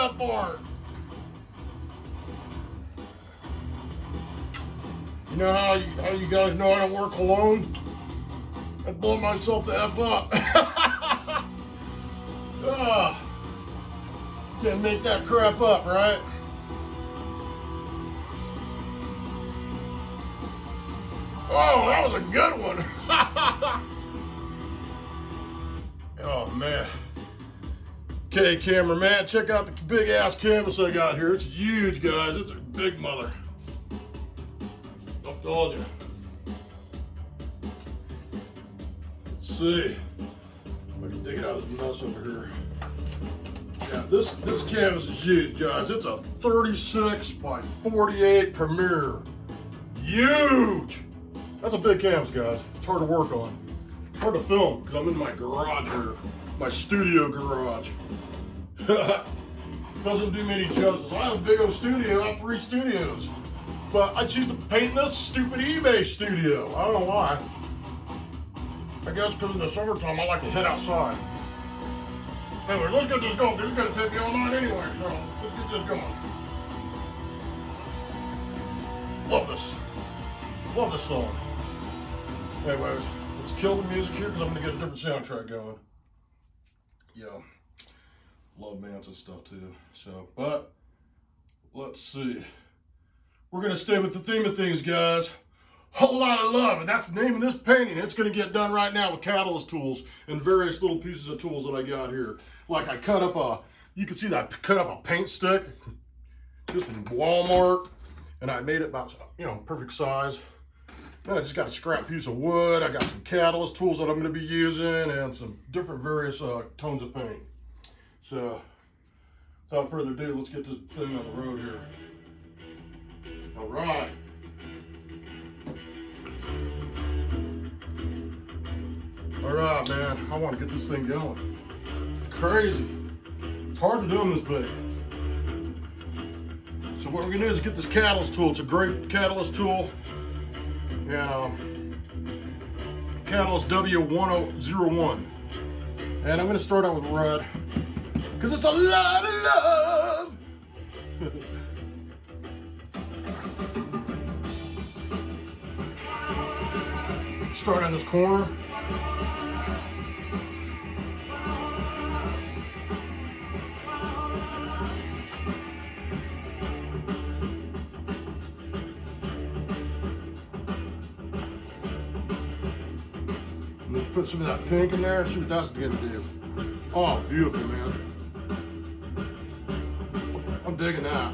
that part. You know how you guys know I don't wear cologne? I'd blow myself the F up. Can't make that crap up, right? Oh, that was a good one. Oh, man. Okay, cameraman, check out the big ass canvas I got here. It's huge, guys. It's a big mother. I'm telling you. Let's see if I can dig it out of this mess over here. Yeah, this canvas is huge, guys. It's a 36 by 48 Premier. Huge. That's a big canvas, guys. It's hard to work on. It's hard to film because I'm in my garage here, my studio garage. Doesn't do me any justice. I have a big old studio. I have 3 studios. But I choose to paint in this stupid eBay studio. I don't know why. I guess because in the summertime I like to head outside. Anyway, let's get this going. This is going to take me all night anyway. So let's get this going. Love this. Love this song. Anyways, let's kill the music here because I'm going to get a different soundtrack going. Yeah. Love Manson stuff too. So, but let's see. We're going to stay with the theme of things, guys. Whole lot of love, and that's the name of this painting. It's going to get done right now with catalyst tools and various little pieces of tools that I got here. Like I cut up you can see that I cut up a paint stick, just from Walmart, and I made it about, perfect size. Then I just got a scrap piece of wood. I got some catalyst tools that I'm going to be using and some different various tones of paint. So, without further ado, let's get this thing on the road here. All right. All right, man. I want to get this thing going. Crazy. It's hard to do them this big. So what we're gonna do is get this catalyst tool. It's a great catalyst tool. Catalyst W1001. And I'm gonna start out with red because it's a lot of love. Start on this corner. Let's put some of that pink in there, see what that's gonna do. Oh, beautiful, man. I'm digging that.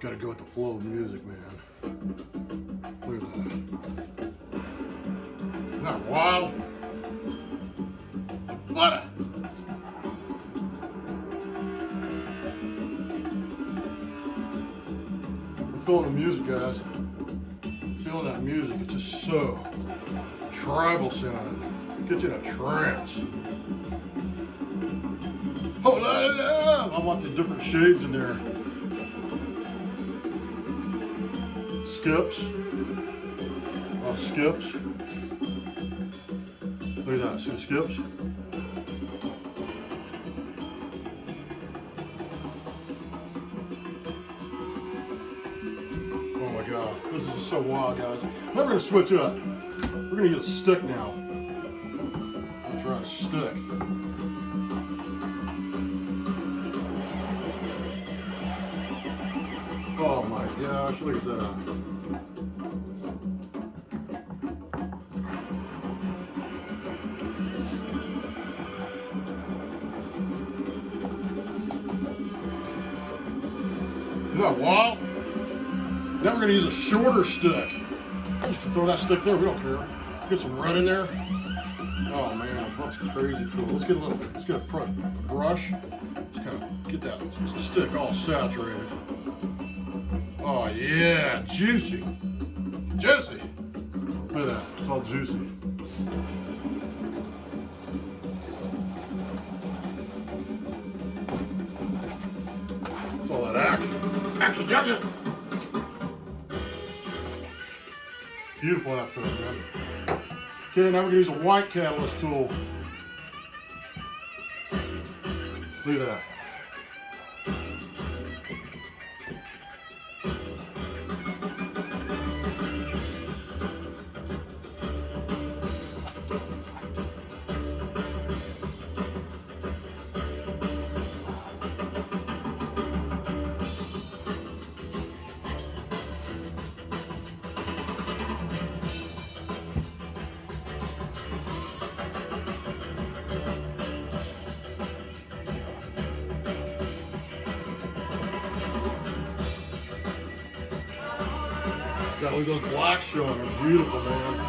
Gotta go with the flow of the music, man. Look at that. Isn't that wild? LOTTA! I'm feeling the music, guys. I'm feeling that music. It's just so tribal sounding. It gets you in a trance. Oh, la la la! I want the different shades in there. Skips. Oh, skips. Look at that. See the skips? Oh my God. This is so wild, guys. Now we're going to switch up. We're going to get a stick now. Let's try a stick. Oh my gosh, look at that. Isn't that wild? Now we're going to use a shorter stick. Just throw that stick there, we don't care. Get some red in there. Oh man, that's crazy cool. Let's get a brush. Just kind of get that stick all saturated. Oh yeah, juicy. Juicy. Look at that, it's all juicy. Action, judge it! Beautiful after that, man. Okay, now we're gonna use a white catalyst tool. Look at that. Got all those blacks showing. They're beautiful, man.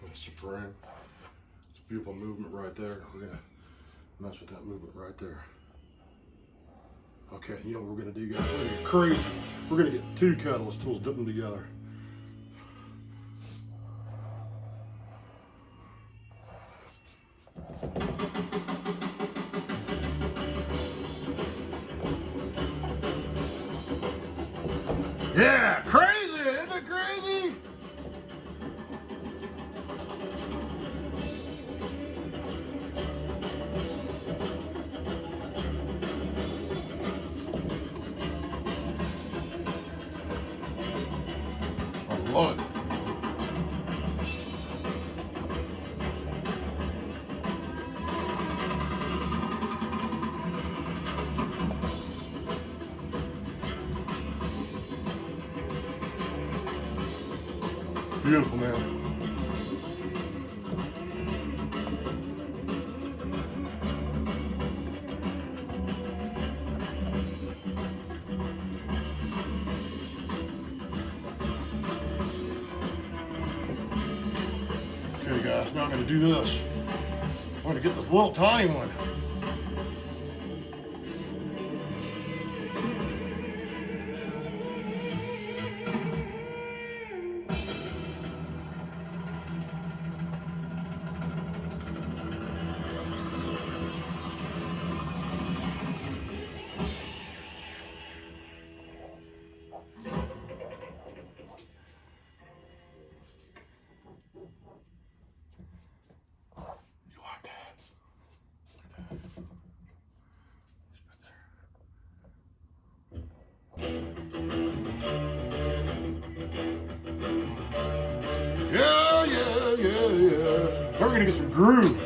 That's supreme. It's a beautiful movement right there. We're gonna mess with that movement right there. Okay, you know what we're gonna do, guys? We're gonna get crazy. We're gonna get two catalyst tools, dip them together. Yeah, crazy! Isn't it crazy? I love it. Beautiful, man. Okay, guys, now I'm going to do this. I'm going to get this little tiny one. Yeah, yeah, yeah, yeah. Now we're gonna get some groove.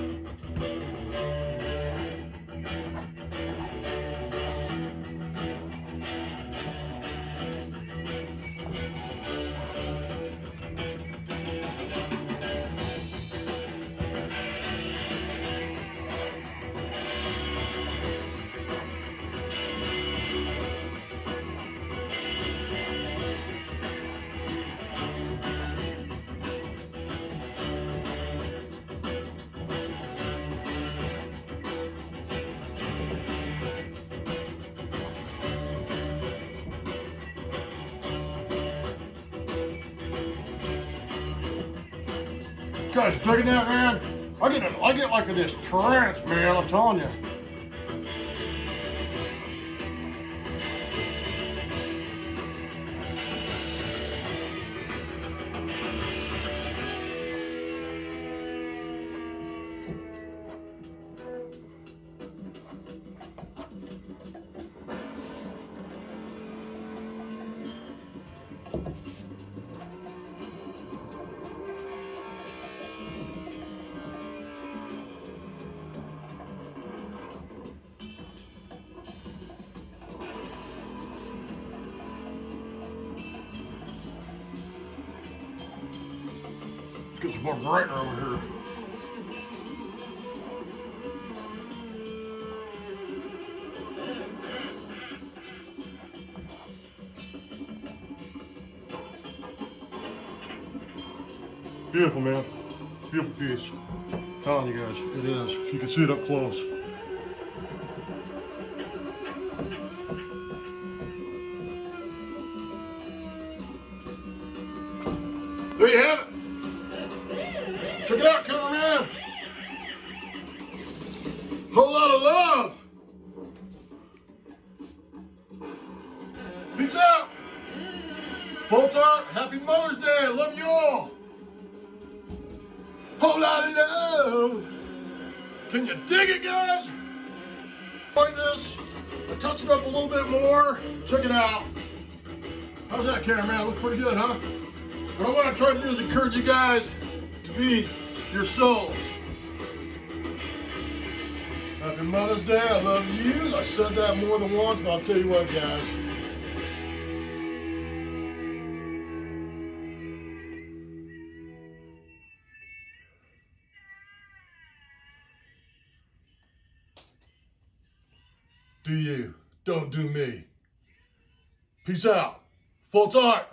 Guys, digging that, man? I get like this trance, man, I'm telling you. Get some more brighter over here. Beautiful, man. Beautiful piece. I'm telling you guys, it is. If you can see it up close. There you have it. Check it out, cameraman. Whole lot of love. Peace out. Foltz art, happy Mother's Day. I love you all. Whole lot of love. Can you dig it, guys? Like this. I touched it up a little bit more. Check it out. How's that, cameraman? Looks pretty good, huh? What I want to try to do is encourage you guys to be yourselves. Happy Mother's Day. I love you. I said that more than once, but I'll tell you what, guys. Do you. Don't do me. Peace out. Foltz art.